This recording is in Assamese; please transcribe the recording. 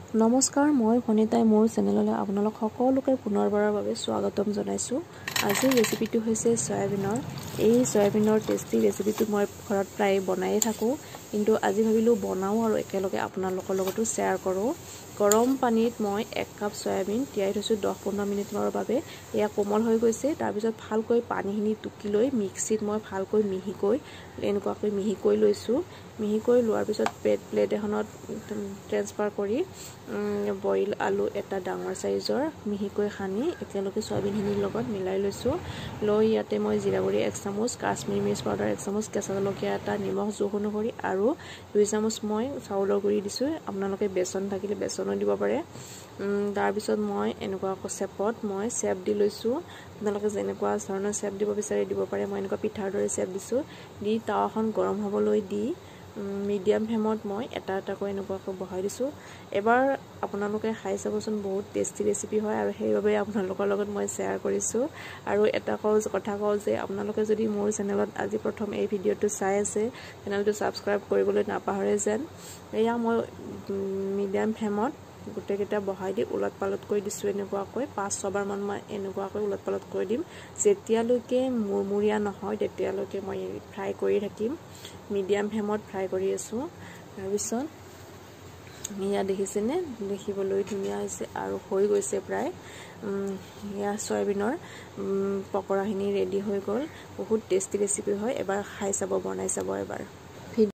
নমস্কাৰ, মই ভনিতাই মোৰ চেনেললৈ আপোনালোক সকলোকে পুনৰবাৰৰ বাবে স্বাগতম জনাইছোঁ। আজিৰ ৰেচিপিটো হৈছে সয়াবিনৰ। এই সয়াবিনৰ টেষ্টি ৰেচিপিটো মই ঘৰত প্ৰায় বনায়ে থাকোঁ, কিন্তু আজি ভাবিলোঁ বনাওঁ আৰু একেলগে আপোনালোকৰ লগতো শ্বেয়াৰ কৰোঁ। গৰম পানীত মই 1 কাপ সয়াবিন তিয়াই থৈছোঁ 10-15 মিনিটমানৰ বাবে। এয়া কোমল হৈ গৈছে। তাৰপিছত ভালকৈ পানীখিনি টুকি লৈ মিক্সিত মই ভালকৈ এনেকুৱাকৈ মিহিকৈ লৈছোঁ। মিহিকৈ লোৱাৰ পিছত প্লেট এখনত ট্ৰান্সফাৰ কৰি বইল আলু এটা ডাঙৰ সাইজৰ মিহিকৈ সানি একেলগে সয়াবিনখিনিৰ লগত মিলাই লৈছোঁ। লৈ ইয়াতে মই জিৰা গুড়ি 1 চামুচ, কাশ্মীৰী মিৰ্চ পাউডাৰ 1 চামুচ, কেঁচা জলকীয়া এটা, নিমখ জোখ অনুসৰি আৰু 2 চামুচ মই চাউলৰ গুড়ি দিছোঁ। আপোনালোকে বেচন থাকিলে বেচনো দিব পাৰে। তাৰপিছত মই এনেকুৱা চেপত মই চেপ দি লৈছোঁ। আপোনালোকে যেনেকুৱা ধৰণৰ চেপ দিব বিচাৰে দিব পাৰে। মই এনেকুৱা পিঠাৰ দৰে চেপ দিছোঁ। দি তাৱাখন গৰম হ'বলৈ দি মিডিয়াম ফ্লেমত মই এটা এটাকৈ এনেকুৱাকৈ বহাই দিছোঁ। এবাৰ আপোনালোকে খাই চাবচোন, বহুত টেষ্টি ৰেচিপি হয় আৰু সেইবাবে আপোনালোকৰ লগত মই শ্বেয়াৰ কৰিছোঁ। আৰু এটা কথা কওঁ যে আপোনালোকে যদি মোৰ চেনেলত আজি প্ৰথম এই ভিডিঅ'টো চাই আছে, চেনেলটো ছাবস্ক্ৰাইব কৰিবলৈ নাপাহৰে যেন। এয়া মই মিডিয়াম ফ্লেমত গোটেইকেইটা বহাই দি উলট পালট কৰি দিছোঁ। এনেকুৱাকৈ 5-6 বাৰমান মই এনেকুৱাকৈ উলট পালট কৰি দিম। যেতিয়ালৈকে মুৰমুৰীয়া নহয় তেতিয়ালৈকে মই ফ্ৰাই কৰি থাকিম। মিডিয়াম ফ্লেমত ফ্ৰাই কৰি আছোঁ। তাৰপিছত এয়া দেখিছেনে, দেখিবলৈ ধুনীয়া হৈছে আৰু হৈ গৈছে প্ৰায়। এয়া সয়াবিনৰ পকৰাখিনি ৰেডি হৈ গ'ল। বহুত টেষ্টি ৰেচিপি হয়। এবাৰ খাই চাব, বনাই চাব এবাৰ।